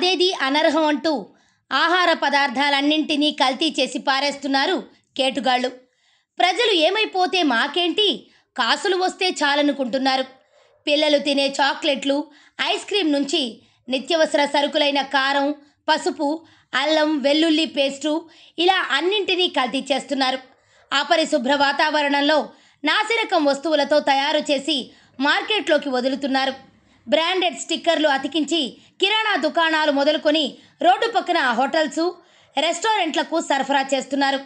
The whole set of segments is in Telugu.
అదేది అనర్హం అంటూ ఆహార పదార్థాలన్నింటినీ కల్తీ చేసి పారేస్తున్నారు కేటుగాళ్ళు. ప్రజలు ఏమైపోతే మాకేంటి, కాసులు వస్తే చాలనుకుంటున్నారు. పిల్లలు తినే చాక్లెట్లు, ఐస్ క్రీం నుంచి నిత్యవసర సరుకులైన కారం, పసుపు, అల్లం వెల్లుల్లి పేస్టు ఇలా అన్నింటినీ కల్తీ చేస్తున్నారు. అపరిశుభ్ర వాతావరణంలో నాసిరకం వస్తువులతో తయారు చేసి మార్కెట్లోకి వదులుతున్నారు. బ్రాండెడ్ స్టిక్కర్లు అతికించి కిరాణా దుకాణాలు మొదలుకొని రోడ్డు పక్కన హోటల్స్, రెస్టారెంట్లకు సరఫరా చేస్తున్నారు.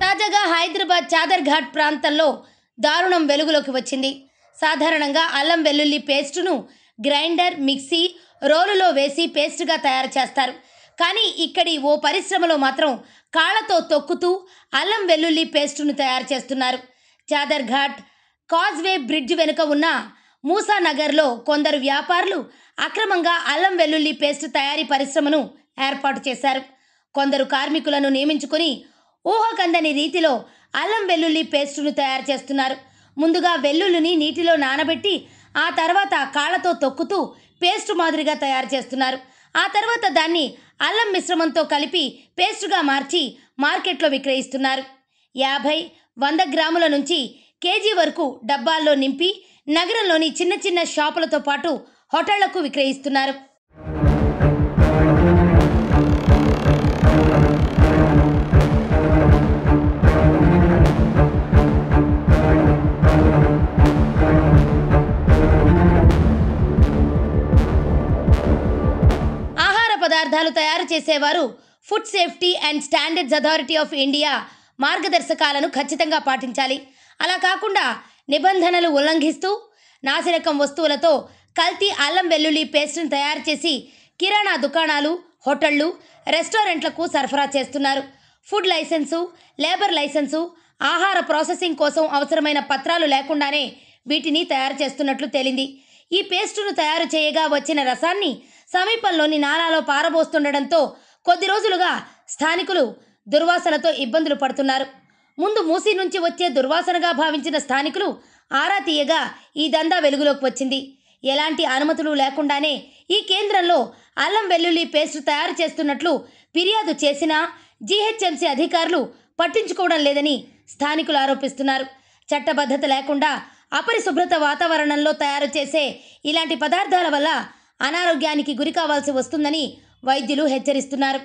తాజాగా హైదరాబాద్ చాదర్ఘాట్ ప్రాంతంలో దారుణం వెలుగులోకి వచ్చింది. సాధారణంగా అల్లం వెల్లుల్లి పేస్టును గ్రైండర్, మిక్సీ, రోలులో వేసి పేస్టుగా తయారు చేస్తారు. కానీ ఇక్కడి ఓ పరిశ్రమలో మాత్రం కాళ్లతో తొక్కుతూ అల్లం వెల్లుల్లి పేస్టును తయారు చేస్తున్నారు. చాదర్ఘాట్ కాజ్వే బ్రిడ్జ్ వెనుక ఉన్న మూసానగర్లో కొందరు వ్యాపారులు అక్రమంగా అల్లం వెల్లుల్లి పేస్ట్ తయారీ పరిశ్రమను ఏర్పాటు చేశారు. కొందరు కార్మికులను నియమించుకుని ఊహకందని రీతిలో అల్లం వెల్లుల్లి పేస్టును తయారు చేస్తున్నారు. ముందుగా వెల్లుల్లిని నీటిలో నానబెట్టి ఆ తర్వాత కాళ్లతో తొక్కుతూ పేస్టు మాదిరిగా తయారు చేస్తున్నారు. ఆ తర్వాత దాన్ని అల్లం మిశ్రమంతో కలిపి పేస్టుగా మార్చి మార్కెట్లో విక్రయిస్తున్నారు. 50-100 గ్రాముల నుంచి కేజీ వరకు డబ్బాల్లో నింపి నగరంలోని చిన్న చిన్న షాపులతో పాటు హోటళ్లకు విక్రయిస్తున్నారు. పదార్థాలు తయారు చేసేవారు food safety and standards authority of India మార్గదర్శకాలను ఖచ్చితంగా పాటించాలి. అలా కాకుండా నిబంధనలు ఉల్లంఘిస్తూ నాసిరకం వస్తువులతో కల్తీ అల్లం వెల్లుల్లి పేస్టును తయారు చేసి కిరాణా దుకాణాలు, హోటళ్లు, రెస్టారెంట్లకు సరఫరా చేస్తున్నారు. ఫుడ్ లైసెన్సు, లేబర్ లైసెన్సు, ఆహార ప్రాసెసింగ్ కోసం అవసరమైన పత్రాలు లేకుండానే వీటిని తయారు చేస్తున్నట్లు తేలింది. ఈ పేస్టును తయారు చేయగా వచ్చిన రసాన్ని సమీపంలోని నాలాలో పారబోస్తుండటంతో కొద్ది రోజులుగా స్థానికులు దుర్వాసనతో ఇబ్బందులు పడుతున్నారు. ముందు మూసీ నుంచి వచ్చే దుర్వాసనగా భావించిన స్థానికులు ఆరా తీయగా ఈ దందా వెలుగులోకి వచ్చింది. ఎలాంటి అనుమతులు లేకుండానే ఈ కేంద్రంలో అల్లం వెల్లుల్లి పేస్టు తయారు చేస్తున్నట్లు ఫిర్యాదు చేసినా జీహెచ్ఎంసీ అధికారులు పట్టించుకోవడం లేదని స్థానికులు ఆరోపిస్తున్నారు. చట్టబద్ధత లేకుండా అపరిశుభ్రత వాతావరణంలో తయారు చేసే ఇలాంటి పదార్థాల వల్ల అనారోగ్యానికి గురి కావాల్సి వస్తుందని వైద్యులు హెచ్చరిస్తున్నారు.